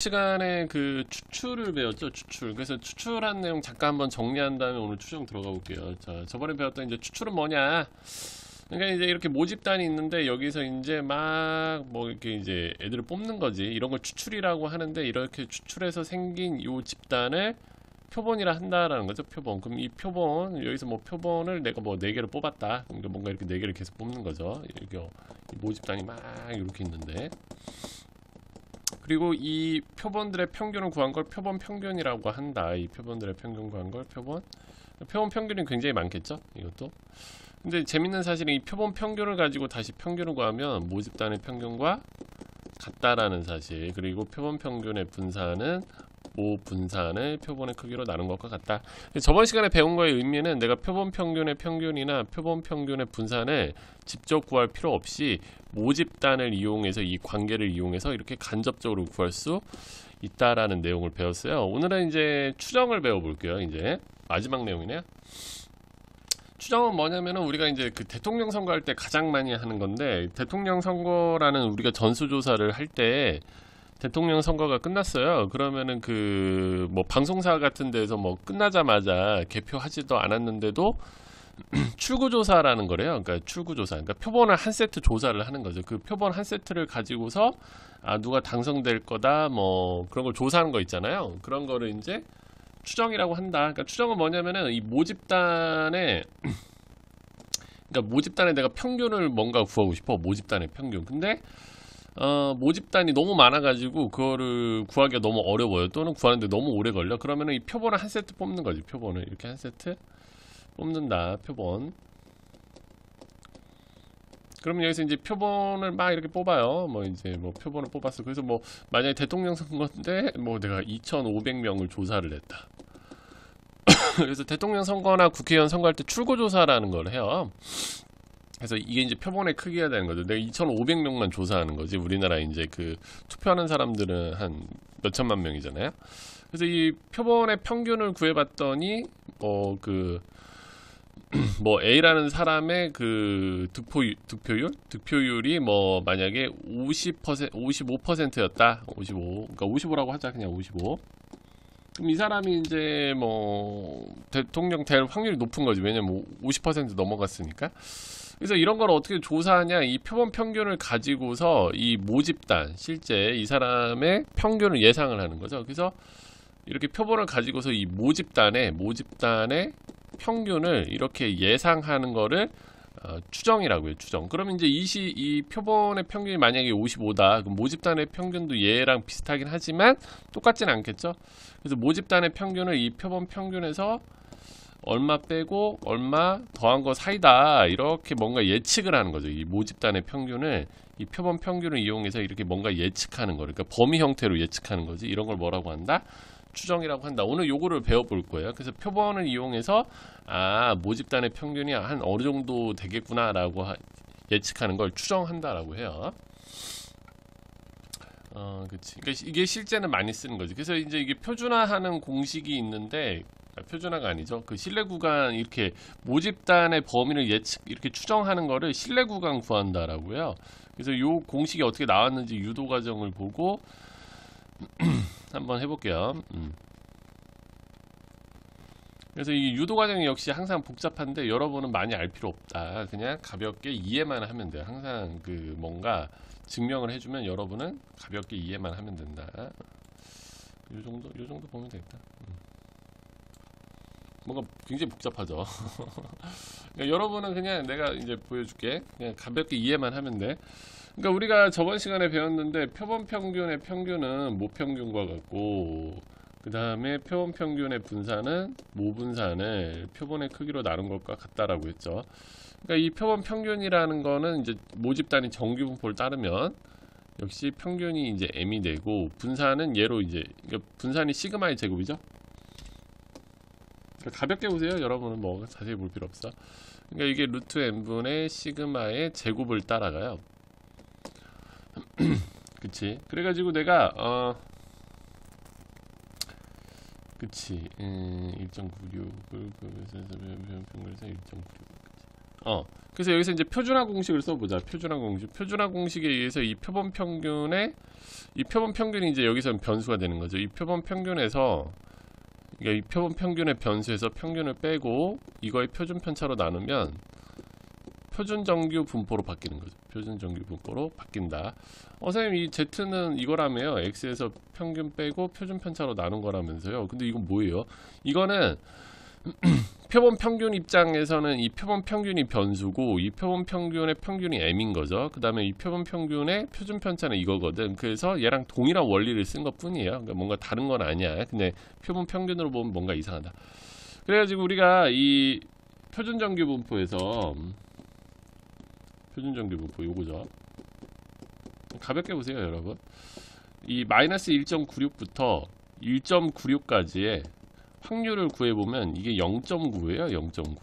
시간에 그 추출을 배웠죠. 추출. 그래서 추출한 내용 잠깐 한번 정리한 다음에 오늘 추정 들어가 볼게요. 자, 저번에 배웠던 이제 추출은 뭐냐? 그러니까 이제 이렇게 모집단이 있는데 여기서 이제 막 뭐 이렇게 이제 애들을 뽑는 거지. 이런 걸 추출이라고 하는데 이렇게 추출해서 생긴 요 집단을 표본이라 한다라는 거죠. 표본. 그럼 이 표본 여기서 뭐 표본을 내가 뭐 4개를 뽑았다. 그러니까 뭔가 이렇게 4개를 계속 뽑는 거죠. 이게 모집단이 막 이렇게 있는데. 그리고 이 표본들의 평균을 구한 걸 표본 평균이라고 한다. 이 표본들의 평균 구한 걸 표본 평균이 굉장히 많겠죠. 이것도. 근데 재밌는 사실은 이 표본 평균을 가지고 다시 평균을 구하면 모집단의 평균과 같다라는 사실. 그리고 표본 평균의 분산은 분산을 표본의 크기로 나눈 것과 같다. 저번 시간에 배운 거의 의미는 내가 표본 평균의 평균이나 표본 평균의 분산을 직접 구할 필요 없이 모집단을 이용해서 이 관계를 이용해서 이렇게 간접적으로 구할 수 있다라는 내용을 배웠어요. 오늘은 이제 추정을 배워볼게요. 이제 마지막 내용이네요. 추정은 뭐냐면은 우리가 이제 그 대통령 선거할 때 가장 많이 하는 건데, 대통령 선거라는 우리가 전수조사를 할 때 대통령 선거가 끝났어요. 그러면은 그 뭐 방송사 같은 데서 뭐 끝나자마자 개표하지도 않았는데도 출구조사라는 거래요. 그러니까 출구조사. 그러니까 표본을 한 세트 조사를 하는 거죠. 그 표본 한 세트를 가지고서 누가 당선될 거다 뭐 그런 걸 조사하는 거 있잖아요. 그런 거를 이제 추정이라고 한다. 그러니까 추정은 뭐냐면은 이 모집단에 그러니까 모집단에 내가 평균을 뭔가 구하고 싶어. 모집단의 평균. 근데 모집단이 너무 많아가지고 그거를 구하기가 너무 어려워요. 또는 구하는데 너무 오래 걸려. 그러면은 이 표본을 한 세트 뽑는 거지. 표본을 이렇게 한 세트 뽑는다. 표본. 그러면 여기서 이제 표본을 막 이렇게 뽑아요. 뭐 이제 뭐 표본을 뽑았어. 그래서 뭐 만약에 대통령 선거인데 뭐 내가 2,500명을 조사를 했다. 그래서 대통령 선거나 국회의원 선거할 때 출구조사라는 걸 해요. 그래서 이게 이제 표본의 크기가 되는 거죠. 내가 2,500명만 조사하는 거지. 우리나라 이제 그 투표하는 사람들은 한 몇천만 명이잖아요. 그래서 이 표본의 평균을 구해봤더니 뭐 A라는 사람의 그 득표율이 뭐 만약에 50%, 55%였다. 55. 그러니까 55라고 하자. 그냥 55. 그럼 이 사람이 이제 뭐 대통령 될 확률이 높은 거지. 왜냐면 50% 넘어갔으니까. 그래서 이런 걸 어떻게 조사하냐? 이 표본 평균을 가지고서 이 모집단, 실제 이 사람의 평균을 예상을 하는 거죠. 그래서 이렇게 표본을 가지고서 이 모집단의 평균을 이렇게 예상하는 거를 추정이라고 해요. 추정. 그러면 이제 이 표본의 평균이 만약에 55다. 그럼 모집단의 평균도 얘랑 비슷하긴 하지만 똑같진 않겠죠. 그래서 모집단의 평균을 이 표본 평균에서 얼마 빼고 얼마 더한 거 사이다. 이렇게 뭔가 예측을 하는 거죠. 이 모집단의 평균을 이 표본 평균을 이용해서 이렇게 뭔가 예측하는 거. 그러니까 범위 형태로 예측하는 거지. 이런 걸 뭐라고 한다? 추정이라고 한다. 오늘 요거를 배워볼 거예요. 그래서 표본을 이용해서 모집단의 평균이 한 어느 정도 되겠구나 라고 예측하는 걸 추정한다라고 해요. 그치. 그러니까 이게 실제는 많이 쓰는 거지. 그래서 이제 이게 표준화하는 공식이 있는데, 표준화가 아니죠. 그 신뢰 구간 이렇게 모집단의 범위를 이렇게 추정하는 거를 신뢰 구간 구한다라고요. 그래서 요 공식이 어떻게 나왔는지 유도 과정을 보고 한번 해볼게요. 그래서 이 유도 과정이 역시 항상 복잡한데 여러분은 많이 알 필요 없다. 그냥 가볍게 이해만 하면 돼요. 항상 그 뭔가 증명을 해주면 여러분은 가볍게 이해만 하면 된다. 요 정도 보면 되겠다. 뭔가 굉장히 복잡하죠. 그러니까 여러분은 그냥 내가 이제 보여줄게. 그냥 가볍게 이해만 하면 돼. 그러니까 우리가 저번 시간에 배웠는데 표본 평균의 평균은 모평균과 같고, 그 다음에 표본 평균의 분산은 모분산을 표본의 크기로 나눈 것과 같다라고 했죠. 그러니까 이 표본 평균이라는 거는 이제 모집단이 정규분포를 따르면 역시 평균이 이제 m이 되고, 분산은 얘로 이제 그러니까 분산이 시그마의 제곱이죠. 그러니까 가볍게 보세요. 여러분은 뭐 자세히 볼 필요 없어. 그러니까 이게 루트 n분의 시그마의 제곱을 따라가요. 그치. 그래가지고 내가 그치. 1.96을 그래서 1.96. 그래서 여기서 이제 표준화 공식을 써보자. 표준화 공식. 표준화 공식에 의해서 이 표본 평균이 이제 여기서는 변수가 되는 거죠. 이 표본 평균에서, 그러니까 이 표본 평균의 변수에서 평균을 빼고 이거의 표준 편차로 나누면 표준 정규 분포로 바뀌는 거죠. 표준 정규 분포로 바뀐다. 선생님, 이 Z는 이거라며요. X에서 평균 빼고 표준 편차로 나눈 거라면서요. 근데 이건 뭐예요? 이거는 표본 평균 입장에서는 이 표본 평균이 변수고 이 표본 평균의 평균이 m인 거죠. 그 다음에 이 표본 평균의 표준 편차는 이거거든. 그래서 얘랑 동일한 원리를 쓴 것 뿐이에요. 그러니까 뭔가 다른 건 아니야. 근데 표본 평균으로 보면 뭔가 이상하다. 그래가지고 우리가 이 표준 정규 분포에서 표준 정규 분포 요거죠. 가볍게 보세요, 여러분. 이 마이너스 1.96부터 1.96까지의 확률을 구해보면 이게 0.9예요. 0.9.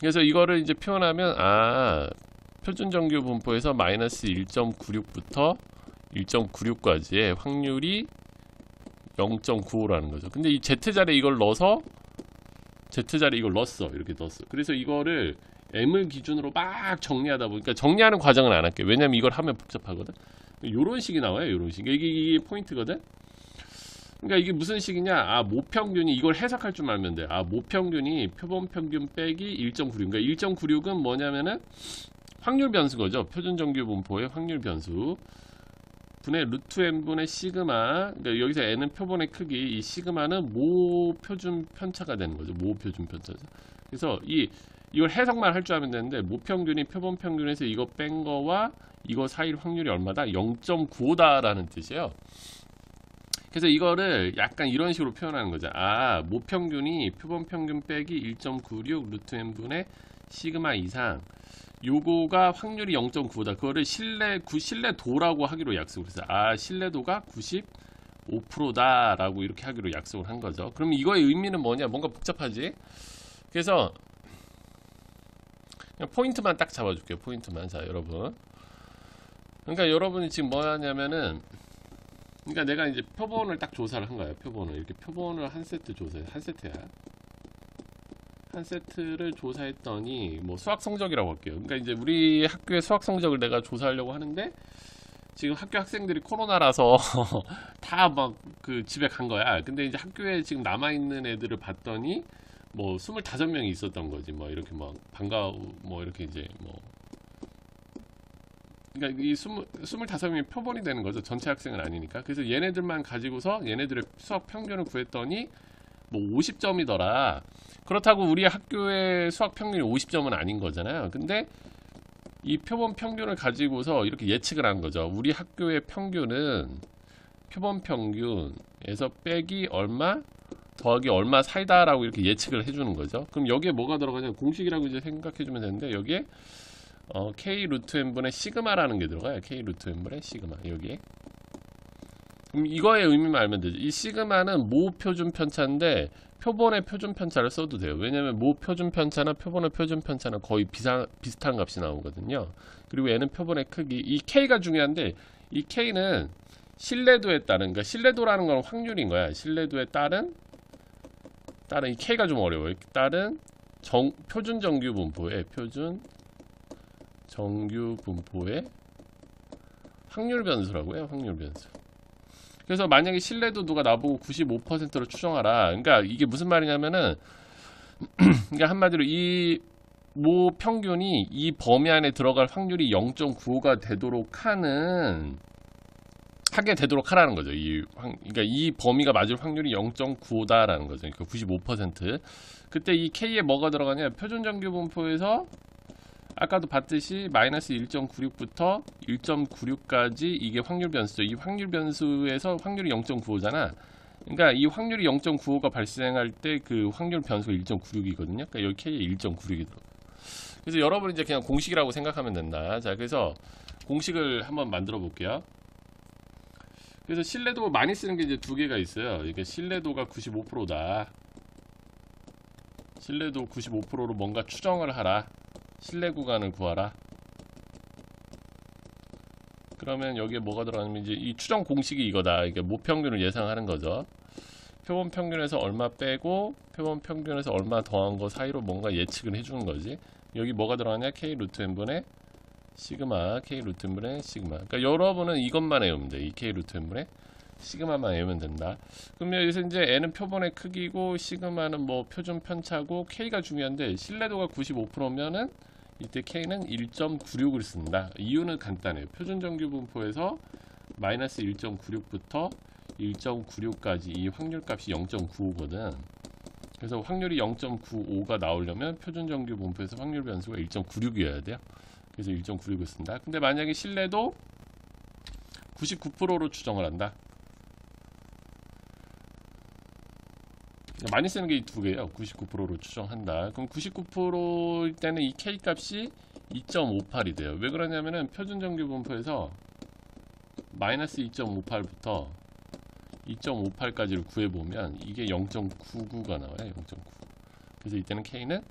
그래서 이거를 이제 표현하면 표준 정규 분포에서 마이너스 1.96부터 1.96까지의 확률이 0.95라는 거죠. 근데 이 Z자리에 이걸 넣어서 이렇게 넣었어. 그래서 이거를 M을 기준으로 막 정리하다 보니까 정리하는 과정은 안 할게요. 왜냐면 이걸 하면 복잡하거든. 요런 식이 나와요. 요런 식. 이게 포인트거든. 그러니까 이게 무슨 식이냐? 모평균이, 이걸 해석할 줄 알면 돼. 모평균이 표본 평균 빼기 1.96. 그러니까 1.96은 뭐냐면은 확률 변수거죠. 표준 정규 분포의 확률 변수. 분의 루트 n분의 시그마. 그러니까 여기서 n은 표본의 크기, 이 시그마는 모 표준 편차가 되는 거죠. 모 표준 편차죠. 그래서 이걸 해석만 할 줄 알면 되는데, 모평균이 표본 평균에서 이거 뺀 거와 이거 사이 확률이 얼마다? 0.95다라는 뜻이에요. 그래서 이거를 약간 이런 식으로 표현하는 거죠. 모평균이 표본 평균 빼기 1.96 루트 n분의 시그마 이상, 요거가 확률이 0.95다. 그거를 신뢰도라고 하기로 약속을 했어요. 신뢰도가 95% 라고 이렇게 하기로 약속을 한 거죠. 그럼 이거의 의미는 뭐냐? 뭔가 복잡하지? 그래서 그냥 포인트만 딱 잡아줄게요. 포인트만. 자, 여러분. 그러니까 여러분이 지금 뭐 하냐면은, 그러니까 내가 이제 표본을 딱 조사를 한 거예요. 표본을. 이렇게 표본을 한 세트 조사해. 한 세트야. 한 세트를 조사했더니, 뭐 수학 성적이라고 할게요. 그러니까 이제 우리 학교의 수학 성적을 내가 조사하려고 하는데, 지금 학교 학생들이 코로나라서 다 막 그 집에 간 거야. 근데 이제 학교에 지금 남아있는 애들을 봤더니, 뭐 25명이 있었던 거지. 뭐 이렇게 막 뭐 이렇게 이제 뭐, 그러니까 이 25명이 표본이 되는 거죠. 전체 학생은 아니니까. 그래서 얘네들만 가지고서 얘네들의 수학 평균을 구했더니 뭐 50점이더라. 그렇다고 우리 학교의 수학 평균이 50점은 아닌 거잖아요. 근데 이 표본 평균을 가지고서 이렇게 예측을 한 거죠. 우리 학교의 평균은 표본 평균에서 빼기 얼마 더하기 얼마 사이다라고 이렇게 예측을 해주는 거죠. 그럼 여기에 뭐가 들어가냐? 공식이라고 이제 생각해주면 되는데, 여기에 K 루트 n분의 시그마라는 게 들어가요. K 루트 n분의 시그마. 여기에. 그럼 이거의 의미만 알면 되죠. 이 시그마는 모 표준 편차인데 표본의 표준 편차를 써도 돼요. 왜냐면 모 표준 편차나 표본의 표준 편차는 거의 비슷한 값이 나오거든요. 그리고 얘는 표본의 크기. 이 K가 중요한데, 이 K는 신뢰도에 따른, 그러니까 신뢰도라는 건 확률인 거야. 신뢰도에 따른 이 K가 좀 어려워요. 따른 표준 정규 분포의 확률 변수라고 해요. 확률 변수. 그래서 만약에 신뢰도 누가 나보고 95%로 추정하라. 그러니까 이게 무슨 말이냐면은 그러니까 한마디로 이 모 평균이 이 범위 안에 들어갈 확률이 0.95가 하게 되도록 하라는 거죠. 그러니까 이 범위가 맞을 확률이 0.95다라는 거죠. 그러니까 95%. 그때 이 K에 뭐가 들어가냐? 표준 정규 분포에서 아까도 봤듯이 마이너스 1.96부터 1.96까지 이게 확률 변수죠. 이 확률 변수에서 확률이 0.95잖아. 그러니까 이 확률이 0.95가 발생할 때 그 확률 변수가 1.96이거든요. 그러니까 여기 K에 1.96이 들어가. 그래서 여러분이 이제 그냥 공식이라고 생각하면 된다. 자, 그래서 공식을 한번 만들어 볼게요. 그래서 신뢰도 많이 쓰는 게 이제 두 개가 있어요. 이게 신뢰도가 95%다. 신뢰도 95%로 뭔가 추정을 하라. 신뢰 구간을 구하라. 그러면 여기에 뭐가 들어가냐면 이제 이 추정 공식이 이거다. 이게 모평균을 예상하는 거죠. 표본 평균에서 얼마 빼고 표본 평균에서 얼마 더한 거 사이로 뭔가 예측을 해주는 거지. 여기 뭐가 들어가냐? K 루트 n분의 시그마, K 루트 n분의 시그마. 그러니까 여러분은 이것만 외우면 돼. 이 K 루트 n분의 시그마만 외우면 된다. 그러면 여기서 이제 n은 표본의 크기고 시그마는 뭐 표준 편차고 K가 중요한데 신뢰도가 95%면은 이때 K는 1.96을 쓴다. 이유는 간단해요. 표준 정규 분포에서 마이너스 1.96부터 1.96까지 이 확률 값이 0.95거든. 그래서 확률이 0.95가 나오려면 표준 정규 분포에서 확률 변수가 1.96이어야 돼요. 그래서 1.96을 쓴다. 근데 만약에 신뢰도 99%로 추정을 한다. 많이 쓰는 게 이 두 개예요. 99%로 추정한다. 그럼 99%일 때는 이 K 값이 2.58이 돼요. 왜 그러냐면은 표준 정규 분포에서 마이너스 2.58부터 2.58까지를 구해보면 이게 0.99가 나와요. 0.9. 그래서 이때는 K는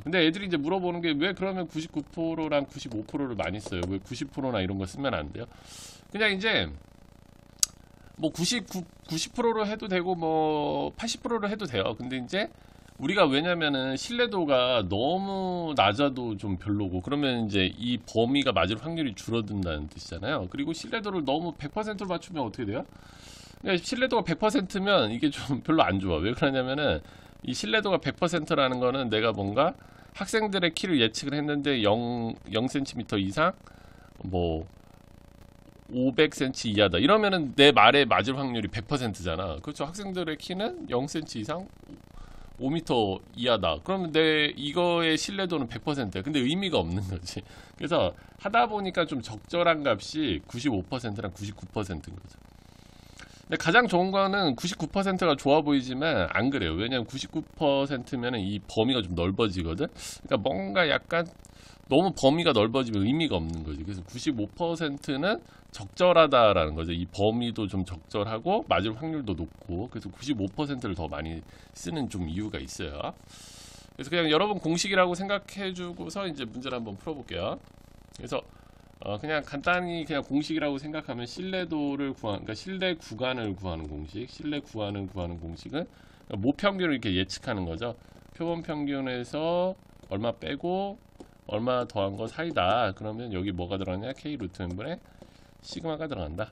근데 애들이 이제 물어보는 게 왜 그러면 99%랑 95%를 많이 써요? 왜 90%나 이런 거 쓰면 안 돼요? 그냥 이제 뭐 90%로 해도 되고 뭐 80%로 해도 돼요. 근데 이제 우리가 왜냐면은 신뢰도가 너무 낮아도 좀 별로고 그러면 이제 이 범위가 맞을 확률이 줄어든다는 뜻이잖아요. 그리고 신뢰도를 너무 100%로 맞추면 어떻게 돼요? 그러니까 신뢰도가 100%면 이게 좀 별로 안 좋아. 왜 그러냐면은 이 신뢰도가 100%라는 거는 내가 뭔가 학생들의 키를 예측을 했는데 0cm 이상 뭐 500cm 이하다. 이러면은 내 말에 맞을 확률이 100%잖아. 그렇죠. 학생들의 키는 0cm 이상 5m 이하다. 그러면 내 이거의 신뢰도는 100%야. 근데 의미가 없는 거지. 그래서 하다 보니까 좀 적절한 값이 95%랑 99%인 거죠. 근데 가장 좋은 거는 99%가 좋아 보이지만 안 그래요. 왜냐면 99%면은 이 범위가 좀 넓어지거든. 그러니까 뭔가 약간 너무 범위가 넓어지면 의미가 없는 거지. 그래서 95%는 적절하다라는 거죠. 이 범위도 좀 적절하고 맞을 확률도 높고 그래서 95%를 더 많이 쓰는 좀 이유가 있어요. 그래서 그냥 여러분 공식이라고 생각해주고서 이제 문제를 한번 풀어볼게요. 그래서 그냥 간단히 그냥 공식이라고 생각하면 신뢰도를 그러니까 신뢰 구간을 구하는 공식, 신뢰 구간을 구하는 공식은 모평균을 이렇게 예측하는 거죠. 표본 평균에서 얼마 빼고 얼마 더한 거 사이다. 그러면 여기 뭐가 들어가냐? K 루트 n분의 시그마가 들어간다.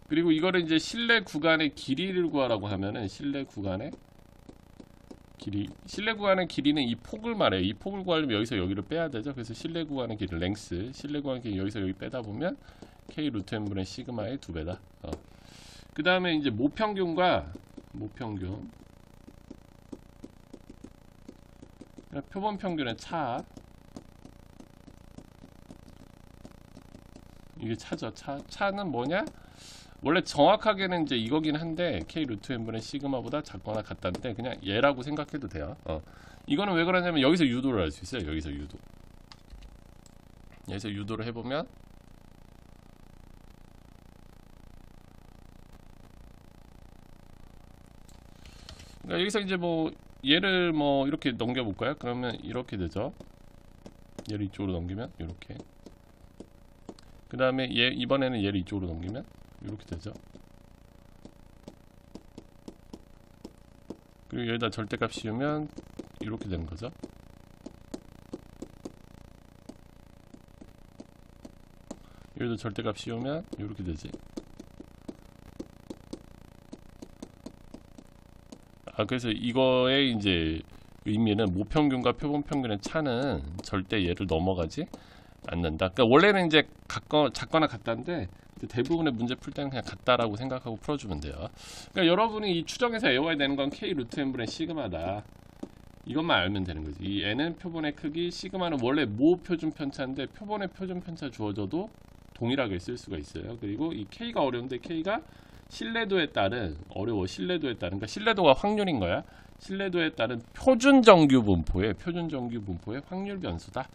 그리고 이거를 이제 신뢰 구간의 길이를 구하라고 하면은 신뢰 구간의 길이는 이 폭을 말해요. 이 폭을 구하려면 여기서 여기를 빼야 되죠. 그래서 신뢰 구간의 길이 랭스, 신뢰 구간의 길이 여기서 여기 빼다 보면 K 루트 n분의 시그마의 2배다. 그 다음에 이제 모평균과 모평균, 표본 평균의 차, 이게 차죠. 차는 뭐냐? 원래 정확하게는 이제 이거긴 한데 K 루트 n분의 시그마보다 작거나 같다는데 그냥 얘라고 생각해도 돼요. 이거는 왜 그러냐면 여기서 유도를 할 수 있어요. 여기서 유도를 해보면 그러니까 여기서 이제 뭐 얘를 뭐 이렇게 넘겨볼까요? 그러면 이렇게 되죠. 얘를 이쪽으로 넘기면 이렇게. 그 다음에 얘 이번에는 얘를 이쪽으로 넘기면 이렇게 되죠. 그리고 여기다 절대값 씌우면 이렇게 되는 거죠. 여기다 절대값 씌우면 이렇게 되지. 그래서 이거의 이제 의미는 모평균과 표본평균의 차는 절대 얘를 넘어가지 않는다. 그러니까 원래는 이제 작거나 같다인데 대부분의 문제 풀 때는 그냥 같다라고 생각하고 풀어주면 돼요. 그러니까 여러분이 이 추정에서 외워야 되는 건 K 루트 n분의 시그마다. 이것만 알면 되는 거지. 이 n은 표본의 크기, 시그마는 원래 모 표준 편차인데 표본의 표준 편차 주어져도 동일하게 쓸 수가 있어요. 그리고 이 K가 어려운데 K가 신뢰도에 따른 그러니까 신뢰도가 확률인 거야. 신뢰도에 따른 표준 정규 분포의 확률 변수다.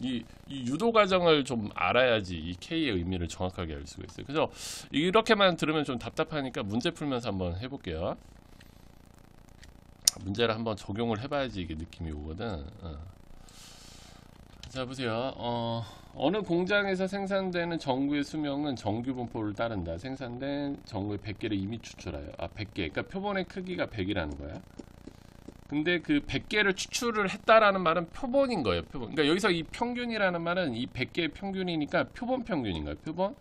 이 유도 과정을 좀 알아야지 이 K의 의미를 정확하게 알 수가 있어요. 그래서 이렇게만 들으면 좀 답답하니까 문제 풀면서 한번 해볼게요. 문제를 한번 적용을 해봐야지 이게 느낌이 오거든. 자 보세요. 어느 공장에서 생산되는 전구의 수명은 정규 분포를 따른다. 생산된 전구의 100개를 이미 추출하여. 100개. 그러니까 표본의 크기가 100이라는 거야. 근데 그 100개를 추출을 했다라는 말은 표본인 거예요. 표본. 그러니까 여기서 이 평균이라는 말은 이 100개의 평균이니까 표본 평균인 거예요. 표본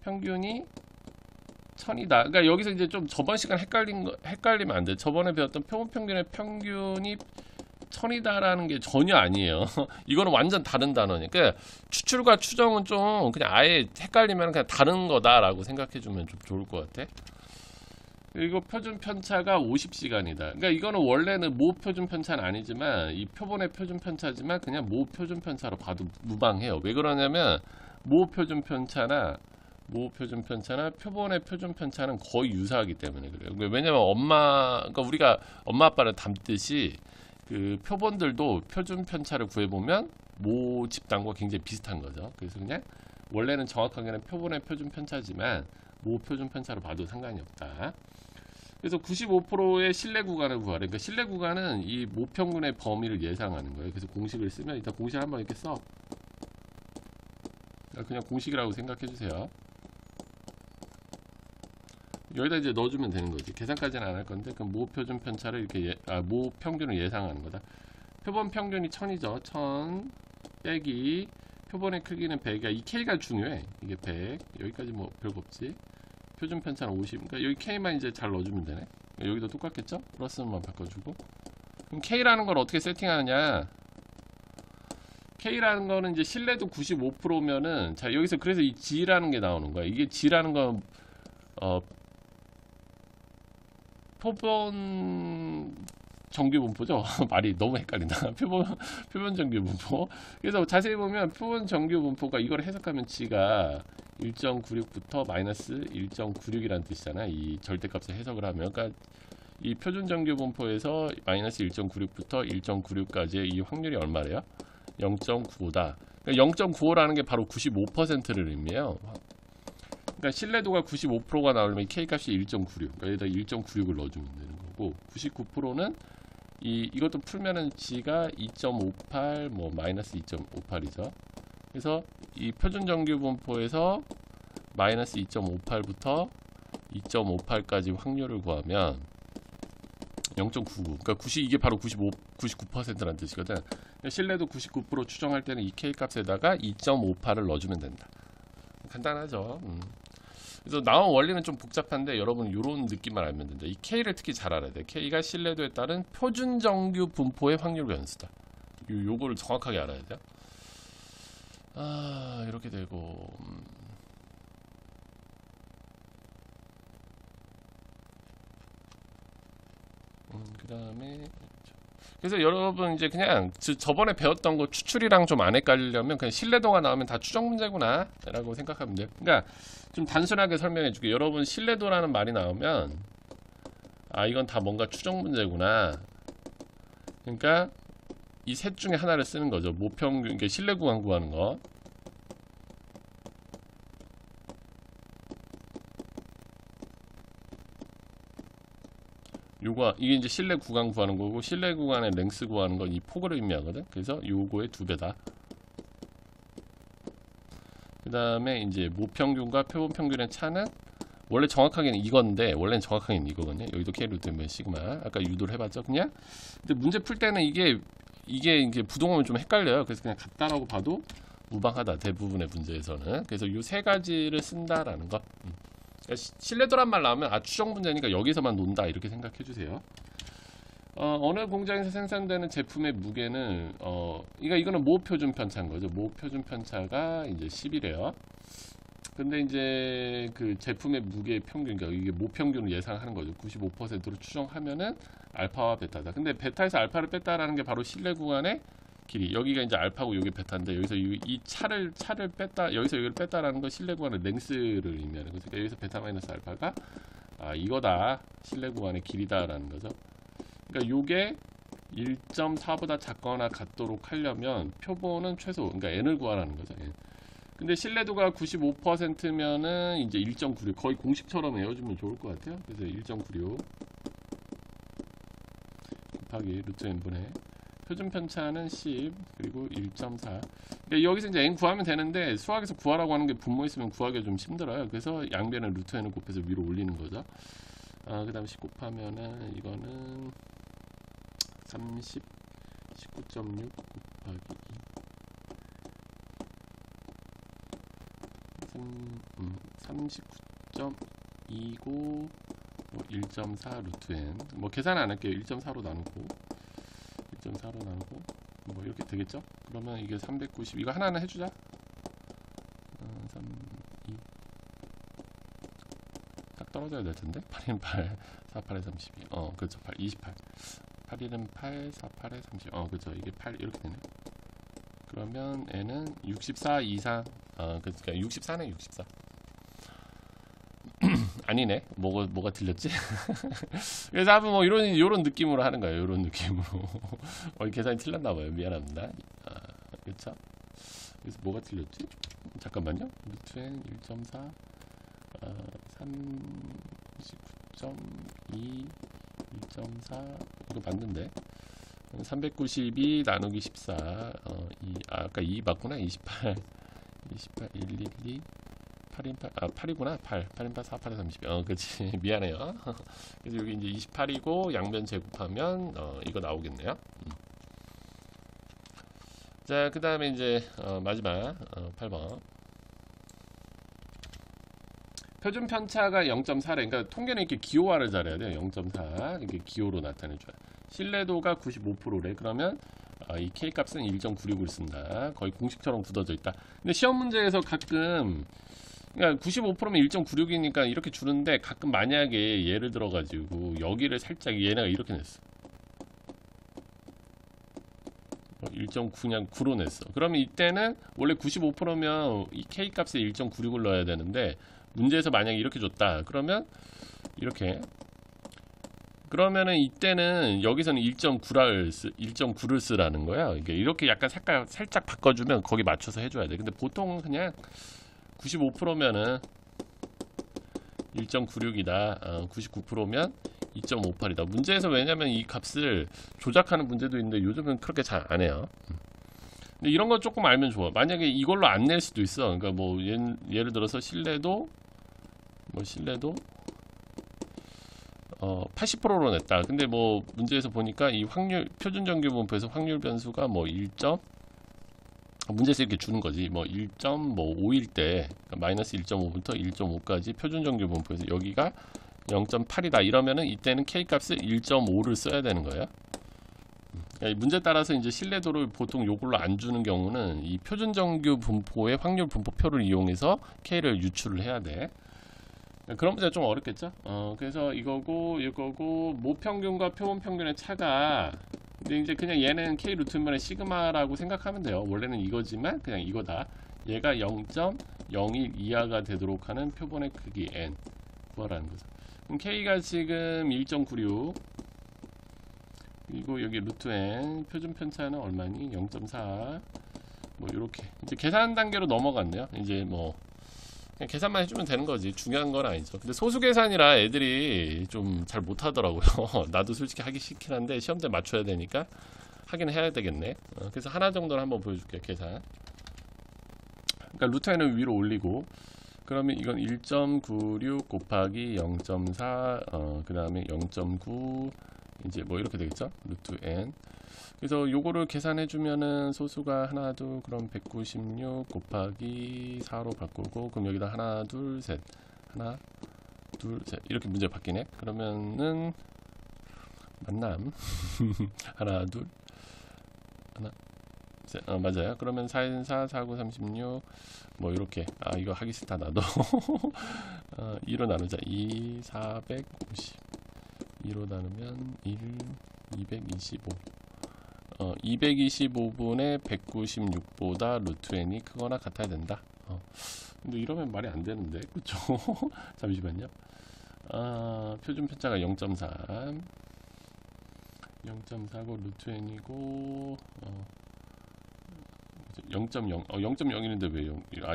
평균이 1000이다. 그러니까 여기서 이제 좀 저번 시간 헷갈리면 안 돼. 저번에 배웠던 표본 평균의 평균이 1000이다라는 게 전혀 아니에요. 이거는 완전 다른 단어니까 그러니까 추출과 추정은 좀 그냥 아예 헷갈리면 그냥 다른 거다라고 생각해 주면 좀 좋을 것 같아. 그리고 표준 편차가 50시간이다. 그러니까 이거는 원래는 모 표준 편차는 아니지만 이 표본의 표준 편차지만 그냥 모 표준 편차로 봐도 무방해요. 왜 그러냐면 모 표준 편차나 표본의 표준 편차는 거의 유사하기 때문에 그래요. 왜냐면 그러니까 우리가 엄마 아빠를 닮듯이 그 표본들도 표준 편차를 구해보면 모 집단과 굉장히 비슷한 거죠. 그래서 그냥 원래는 정확하게는 표본의 표준 편차지만 모 표준 편차로 봐도 상관이 없다. 그래서 95%의 신뢰 구간을 구하래. 그러니까 신뢰 구간은 이 모평균의 범위를 예상하는 거예요. 그래서 공식을 쓰면 일단 공식을 한번 이렇게 써. 그냥 공식이라고 생각해 주세요. 여기다 이제 넣어주면 되는 거지. 계산까지는 안 할 건데, 그럼 모 표준 편차를 이렇게 모 평균을 예상하는 거다. 표본 평균이 1000이죠. 1000 빼기 표본의 크기는 100이야. 이 K가 중요해. 이게 100. 여기까지 뭐 별거 없지. 표준 편차는 50. 그러니까 여기 K만 이제 잘 넣어주면 되네. 여기도 똑같겠죠? 플러스만 바꿔주고. 그럼 K라는 걸 어떻게 세팅하느냐? K라는 거는 이제 신뢰도 95%면은 자 여기서 그래서 이 G라는 게 나오는 거야. 이게 G라는 건 표본 정규 분포죠. 말이 너무 헷갈린다. 표본 정규 분포. 그래서 자세히 보면 표본 정규 분포가 이걸 해석하면 G가 1.96부터 마이너스 1.96이라는 뜻이잖아. 이 절대값을 해석을 하면. 그러니까 이 표준 정규 분포에서 마이너스 1.96부터 1.96까지의 이 확률이 얼마래요? 0.95다. 그러니까 0.95라는 게 바로 95%를 의미해요. 그러니까 신뢰도가 95%가 나오려면 이 K값이 1.96. 그러니까 여기다 1.96을 넣어주면 되는 거고 99%는 이것도 풀면은 G가 2.58 뭐 마이너스 2.58이죠. 그래서 이 표준 정규 분포에서 마이너스 2.58부터 2.58까지 확률을 구하면 0.99. 그러니까 이게 바로 99%라는 뜻이거든. 신뢰도 99% 추정할 때는 이 K 값에다가 2.58을 넣어주면 된다. 간단하죠. 그래서 나온 원리는 좀 복잡한데 여러분 이런 느낌만 알면 된다. 이 K를 특히 잘 알아야 돼. K가 신뢰도에 따른 표준 정규 분포의 확률 변수다. 요거를 정확하게 알아야 돼요. 이렇게 되고 그 다음에 그래서 여러분 이제 그냥 저번에 배웠던 거 추출이랑 좀 안 헷갈리려면 그냥 신뢰도가 나오면 다 추정 문제구나 라고 생각하면 돼요. 그러니까 좀 단순하게 설명해 줄게요. 여러분 신뢰도라는 말이 나오면 이건 다 뭔가 추정 문제구나. 그러니까 이 셋 중에 하나를 쓰는 거죠. 모평균, 그러니까 신뢰 구간 구하는 거. 이게 이제 신뢰 구간 구하는 거고 신뢰 구간의 랭스 구하는 건 이 폭을 의미하거든. 그래서 요거의 2배다. 그 다음에 이제 모평균과 표본 평균의 차는 원래 정확하게는 이건데 원래는 정확하게는 이거거든요. 여기도 K 루트 몇 시그마 아까 유도를 해봤죠. 그냥 근데 문제 풀 때는 이게 이제 부동하면 좀 헷갈려요. 그래서 그냥 같다라고 봐도 무방하다. 대부분의 문제에서는. 그래서 요 세 가지를 쓴다라는 거. 신뢰도란 말 나오면 추정 문제니까 여기서만 논다 이렇게 생각해 주세요. 어느 공장에서 생산되는 제품의 무게는 그러니까 이거는 모 표준 편차인 거죠. 모 표준 편차가 이제 10이래요. 근데 이제 그 제품의 무게 평균, 그러니까 이게 모평균을 예상하는 거죠. 95%로 추정하면은 알파와 베타다. 근데 베타에서 알파를 뺐다라는 게 바로 신뢰 구간의 길이. 여기가 이제 알파고 여기 베타인데 여기서 이 차를 뺐다, 여기서 여기를 뺐다라는 건 신뢰 구간의 랭스를 의미하는 거죠. 그러니까 여기서 베타 마이너스 알파가 이거다. 신뢰 구간의 길이다라는 거죠. 그러니까 요게 1.4보다 작거나 같도록 하려면 표본은 최소, 그러니까 n을 구하라는 거죠. 근데 신뢰도가 95%면은 이제 1.96 거의 공식처럼 외워주면 좋을 것 같아요. 그래서 1.96 곱하기 루트 n분의 표준 편차는 10 그리고 1.4. 그러니까 여기서 이제 n 구하면 되는데 수학에서 구하라고 하는 게 분모 있으면 구하기가 좀 힘들어요. 그래서 양변에 루트 n을 곱해서 위로 올리는 거죠. 그 다음에 10 곱하면은 이거는 30 19.6 곱하기 39.29 1.4 루트 n. 뭐 계산 안 할게요. 1.4로 나누고 뭐 이렇게 되겠죠? 그러면 이게 390 이거 하나하나 해주자. 3 2 딱 떨어져야 될 텐데. 8인 8 4 8에 32 그렇죠. 8 28 8일은 8 4 8에 30 그렇죠. 이게 8 이렇게 되네. 그러면 n은 64 이상 그러니까 64네 64 아니네. 뭐가 틀렸지? 그래서 한번 뭐 요런 느낌으로 하는 거예요. 요런 느낌으로. 계산이 틀렸나 봐요. 미안합니다. 그렇죠? 그래서 뭐가 틀렸지? 잠깐만요. 루트 n 1.4 39.2 1.4 이거 맞는데 392 나누기 14 아까 2 맞구나. 28 112 8인 8 8이구나. 8인 8 4 8에 30 그치. 미안해요. 그래서 여기 이제 28이고 양변 제곱하면 이거 나오겠네요. 자, 그 다음에 이제 마지막 8번 표준 편차가 0.4래. 그러니까 통계는 이렇게 기호화를 잘해야 돼요. 0.4 이렇게 기호로 나타내줘요. 신뢰도가 95%래. 그러면 이 K 값은 1.96을 쓴다. 거의 공식처럼 굳어져 있다. 근데 시험 문제에서 가끔 그러니까 95%면 1.96이니까 이렇게 주는데 가끔 만약에 예를 들어 가지고 여기를 살짝 얘네가 이렇게 냈어. 1.9 그냥 9로 냈어. 그러면 이때는 원래 95%면 이 K 값에 1.96을 넣어야 되는데 문제에서 만약에 이렇게 줬다. 그러면 이렇게 그러면은 이때는 여기서는 1.9를 쓰라는 거야. 이렇게 약간 색깔 살짝 바꿔주면 거기 맞춰서 해줘야 돼. 근데 보통 그냥 95%면은 1.96이다. 99%면 2.58이다. 문제에서 왜냐면 이 값을 조작하는 문제도 있는데 요즘은 그렇게 잘 안 해요. 근데 이런 거 조금 알면 좋아. 만약에 이걸로 안 낼 수도 있어. 그러니까 뭐 예를 들어서 신뢰도 80%로 냈다. 근데 뭐 문제에서 보니까 이 확률 표준 정규 분포에서 확률 변수가 뭐 1. 문제에서 이렇게 주는 거지. 뭐 1.5일 때 그러니까 마이너스 1.5부터 1.5까지 표준 정규 분포에서 여기가 0.8이다. 이러면은 이때는 K 값을 1.5를 써야 되는 거예요. 그러니까 문제 따라서 이제 신뢰도를 보통 요걸로 안 주는 경우는 이 표준 정규 분포의 확률 분포표를 이용해서 K를 유출을 해야 돼. 그런 문제가 좀 어렵겠죠? 그래서 이거고 모평균과 표본평균의 차가 근데 이제 그냥 얘는 K 루트면의 시그마라고 생각하면 돼요. 원래는 이거지만 그냥 이거다. 얘가 0.01 이하가 되도록 하는 표본의 크기 n 구하라는 거죠. 그럼 K가 지금 1.96 그리고 여기 루트 n 표준 편차는 얼마니? 0.4 뭐 이렇게 이제 계산 단계로 넘어갔네요. 이제 뭐 그냥 계산만 해주면 되는 거지. 중요한 건 아니죠. 근데 소수 계산이라 애들이 좀 잘 못하더라고요. 나도 솔직히 하기 싫긴 한데 시험 때 맞춰야 되니까 하긴 해야 되겠네. 그래서 하나 정도는 한번 보여줄게요. 계산. 그러니까 루트 n을 위로 올리고 그러면 이건 1.96 곱하기 0.4 그 다음에 0.9 이제 뭐 이렇게 되겠죠. 루트 n. 그래서 요거를 계산해 주면은 소수가 하나 둘 그럼 196 곱하기 4로 바꾸고 그럼 여기다 하나 둘 셋 하나 둘 셋 이렇게 문제 바뀌네. 그러면은 만남 하나 둘 하나 셋 맞아요. 그러면 4인 4 4 9 36 뭐 이렇게 이거 하기 싫다 나도 2로 나누자 2 450 2로 나누면 1 225 225분의 196보다 루트 n이 크거나 같아야 된다. 근데 이러면 말이 안 되는데, 그쵸? 잠시만요. 표준 편차가 0.3, 0.4고 루트 n이고 0.0, 0.01인데 왜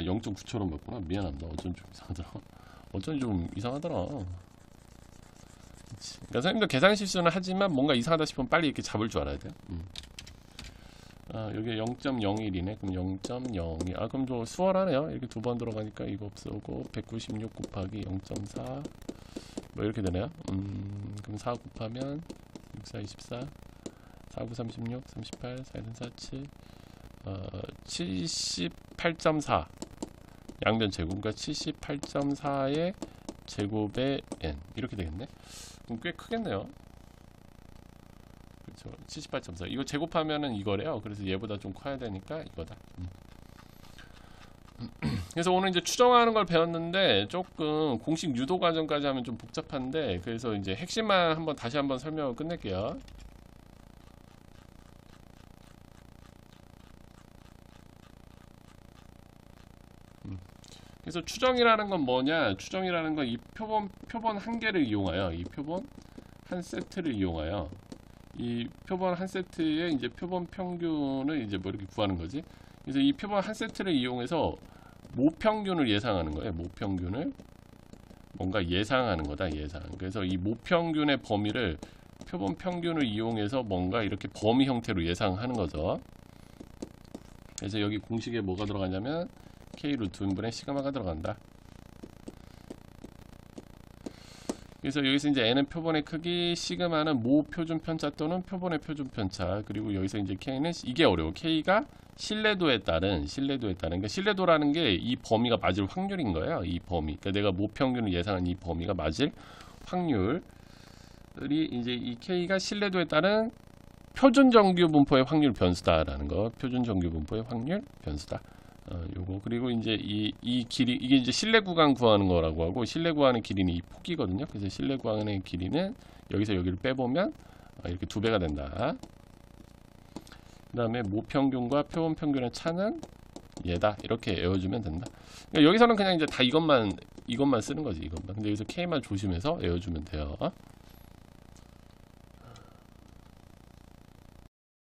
0.9처럼 봤구나. 미안합니다. 어쩐지 좀 이상하더라. 그러니까 선생님도 계산 실수는 하지만 뭔가 이상하다 싶으면 빨리 이렇게 잡을 줄 알아야 돼요. 여기 0.01이네. 그럼 0.02. 그럼 좀 수월하네요. 이렇게 두 번 들어가니까 이거 없어고 196 곱하기 0.4 뭐 이렇게 되네요. 그럼 4 곱하면 6, 4, 24 4, 9, 36, 38, 4, 1, 4, 7 78.4 양변 제곱. 그러니까 78.4의 제곱의 n 이렇게 되겠네. 그럼 꽤 크겠네요. 그렇죠. 78.4 이거 제곱하면은 이거래요. 그래서 얘보다 좀 커야 되니까 이거다. 그래서 오늘 이제 추정하는 걸 배웠는데 조금 공식 유도 과정까지 하면 좀 복잡한데, 그래서 이제 핵심만 다시 한번 설명을 끝낼게요. 그래서 추정이라는 건 뭐냐? 추정이라는 건 이 표본 한 개를 이용하여, 이 표본 한 세트를 이용하여, 이 표본 한 세트의 이제 표본 평균을 이제 뭐 이렇게 구하는 거지. 그래서 이 표본 한 세트를 이용해서 모평균을 예상하는 거예요. 모평균을 뭔가 예상하는 거다. 예상. 그래서 이 모평균의 범위를 표본 평균을 이용해서 뭔가 이렇게 범위 형태로 예상하는 거죠. 그래서 여기 공식에 뭐가 들어가냐면 K 루트 분의 시그마가 들어간다. 그래서 여기서 이제 N은 표본의 크기, 시그마는 모 표준 편차 또는 표본의 표준 편차, 그리고 여기서 이제 K는 이게 어려워. K가 신뢰도에 따른, 그러니까 신뢰도라는 게 이 범위가 맞을 확률인 거예요. 이 범위. 그러니까 내가 모평균을 예상한 이 범위가 맞을 확률이 이제 이 K가 신뢰도에 따른 표준 정규 분포의 확률 변수다라는 거. 표준 정규 분포의 확률 변수다. 요거. 그리고 이제 이 길이, 이게 이제 신뢰 구간 구하는 거라고 하고, 신뢰 구간의 길이는 이 폭이거든요. 그래서 신뢰 구간의 길이는 여기서 여기를 빼보면 이렇게 2배가 된다. 그 다음에 모평균과 표본 평균의 차는 얘다. 이렇게 외워주면 된다. 그러니까 여기서는 그냥 이제 다 이것만 쓰는 거지, 이것만. 근데 여기서 K만 조심해서 외워주면 돼요.